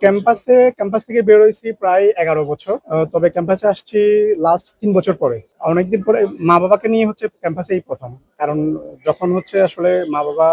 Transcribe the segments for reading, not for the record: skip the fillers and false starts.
Campus থেকে বের হয়েছি প্রায় 11 বছর। তবে ক্যাম্পাসে আসছি লাস্ট 3 বছর পরে। অনেকদিন পরে মা বাবাকে নিয়ে হচ্ছে ক্যাম্পাসে এই প্রথম। কারণ যখন হচ্ছে আসলে মা বাবা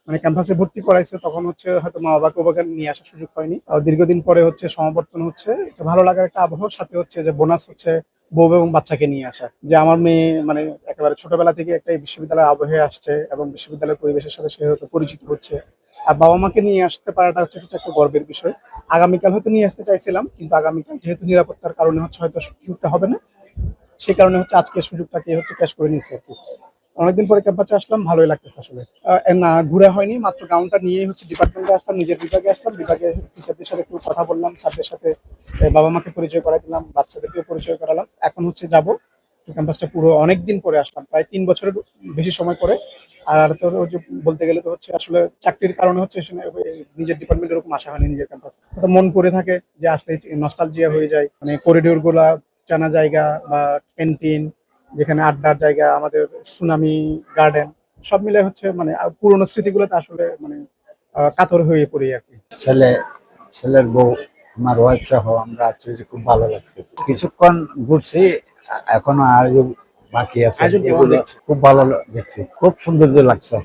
মানে ক্যাম্পাসে ভর্তি করাইছে তখন হচ্ছে হয়তো মা বাবাকে ওভাবে নিয়ে আসার সুযোগ হয়নি। দীর্ঘদিন পরে হচ্ছে সমাবর্তন হচ্ছে, এটা ভালো লাগার একটা আবহাওয়ার সাথে হচ্ছে যে বোনাস হচ্ছে বউ এবং বাচ্চাকে নিয়ে আসা। যে আমার মেয়ে মানে একেবারে ছোটবেলা থেকে একটা এই বিশ্ববিদ্যালয়ের আবহে আসছে এবং বিশ্ববিদ্যালয়ের পরিবেশের সাথে সে হয়তো পরিচিত হচ্ছে। আর বাবা মাকে নিয়ে আসতে পারাটা হচ্ছে একটা গর্বের বিষয়। আগামীকাল হয়তো নিয়ে আসতে চাইছিলাম, কিন্তু আগামীকাল যেহেতু নিরাপত্তার কারণে হচ্ছে হয়তো সুযোগটা হবে না, সে কারণে হচ্ছে আজকে সুযোগটাকে হচ্ছে ক্যাশ করে নিয়েছি আর কি। অনেকদিন পরে ক্যাম্পাসে আসলাম, ভালোই লাগতেছে আসলে। না ঘুরে হয়নি, মাত্র গাউনটা নিয়েই হচ্ছে ডিপার্টমেন্টে আসলাম, নিজের বিভাগে আসলাম, বিভাগে টিচারদের সাথে একটু কথা বললাম, স্যারদের সাথে বাবা মাকে পরিচয় করাই দিলাম, বাচ্চাদেরকেও পরিচয় করালাম। এখন হচ্ছে যাব ক্যাম্পাসটা পুরো অনেকদিন পরে আসলাম, প্রায় 3 বছরের বেশি সময় পরে। আর তোর ওই যে বলতে গেলে তো হচ্ছে আসলে চাকরির কারণে হচ্ছে নিজের ডিপার্টমেন্ট এরকম আসা হয়নি, নিজের ক্যাম্পাস তো মন করে থাকে যে আসলে নস্টালজিয়া হয়ে যায়। মানে করিডোর গুলা, জানা জায়গা বা ক্যান্টিন, যেখানে আড্ডার জায়গা, আমাদের সুনামি গার্ডেন, সব মিলে হচ্ছে মানে পুরোনো স্মৃতিগুলোতে আসলে মানে কাতর হয়ে পড়ি আর কি। ছেলে, ছেলের বউ, আমার ওয়াইফ সহ আমরা আসছি, খুব ভালো লাগতেছে। কিছুক্ষণ ঘুরছি, এখনো আর বাকি আছে, এগুলো খুব ভালো দেখছি, খুব সৌন্দর্য লাগছে।